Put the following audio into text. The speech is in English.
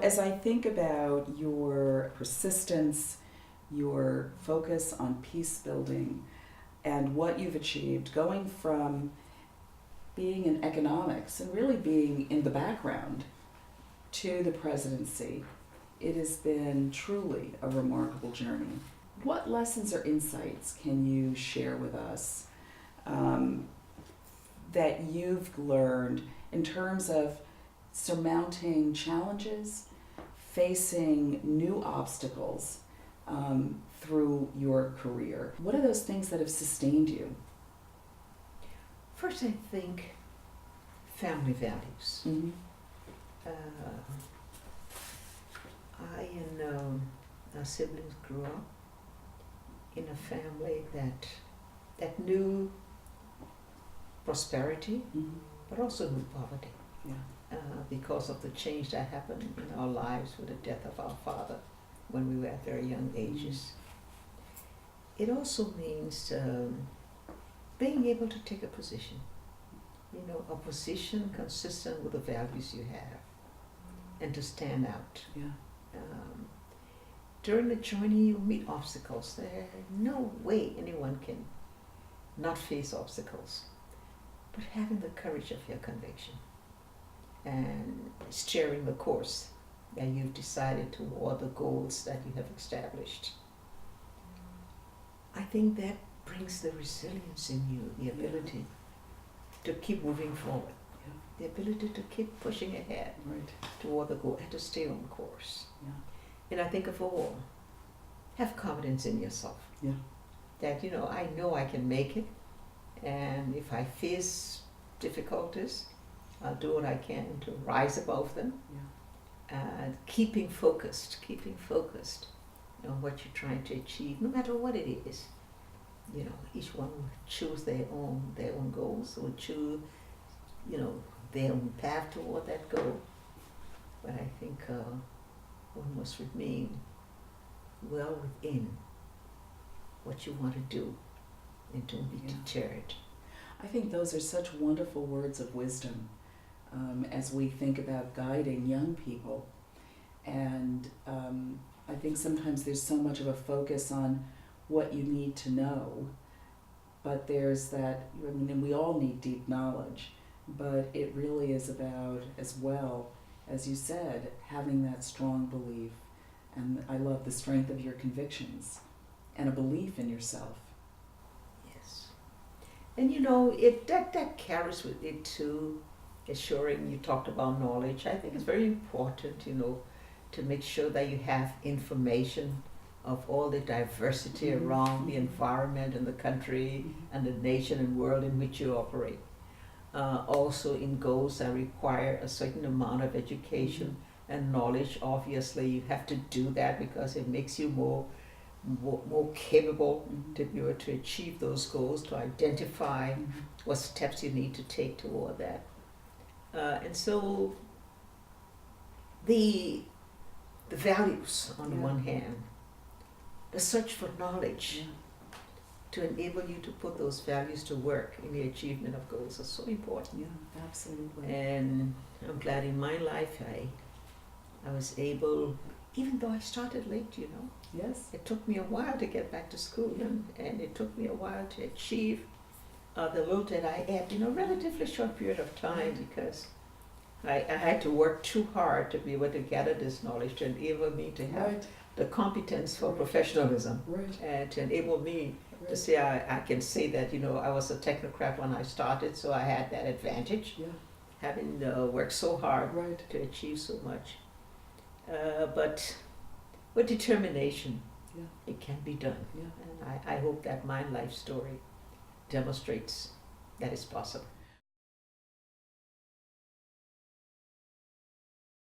As I think about your persistence, your focus on peace building, and what you've achieved, going from being in economics and really being in the background to the presidency, it has been truly a remarkable journey. What lessons or insights can you share with us that you've learned in terms of surmounting challenges, facing new obstacles through your career? What are those things that have sustained you? First, I think family values. Mm-hmm. I and our siblings grew up in a family that knew prosperity, Mm-hmm. but also knew poverty. Yeah. Because of the change that happened in our lives with the death of our father when we were at very young ages. It also means being able to take a position, a position consistent with the values you have, and to stand out. Yeah. During the journey, you meet obstacles. There's no way anyone can not face obstacles, but having the courage of your conviction and steering the course that you've decided toward the goals that you have established. I think that brings the resilience in you, the ability to keep moving forward, the ability to keep pushing ahead toward the goal and to stay on course. Yeah. And I think of all, have confidence in yourself. Yeah. That, I know I can make it, and if I face difficulties, I'll do what I can to rise above them. Yeah. Keeping focused on what you're trying to achieve, no matter what it is. Each one will choose their own goals, will choose, their own path toward that goal. But I think one must remain well within what you want to do and don't be deterred. I think those are such wonderful words of wisdom as we think about guiding young people. And I think sometimes there's so much of a focus on what you need to know, but there's that, and we all need deep knowledge, but it really is about, as well, as you said, having that strong belief. And I love the strength of your convictions and a belief in yourself. Yes. And that carries with it too, assuring, you talked about knowledge. I think it's very important, to make sure that you have information of all the diversity around the environment and the country and the nation and world in which you operate. Also in goals that require a certain amount of education and knowledge. Obviously you have to do that because it makes you more capable to be able to achieve those goals, to identify what steps you need to take toward that. And so the values on the one hand, the search for knowledge to enable you to put those values to work in the achievement of goals is so important. Yeah, absolutely. And I'm glad in my life I was able, even though I started late, Yes. it took me a while to get back to school, and it took me a while to achieve the little that I had in a relatively short period of time, because I had to work too hard to be able to gather this knowledge to enable me to have the competence for professionalism, and to enable me to say I can say that I was a technocrat when I started, so I had that advantage, having worked so hard to achieve so much. But with determination, it can be done. And I hope that my life story demonstrates that it's possible.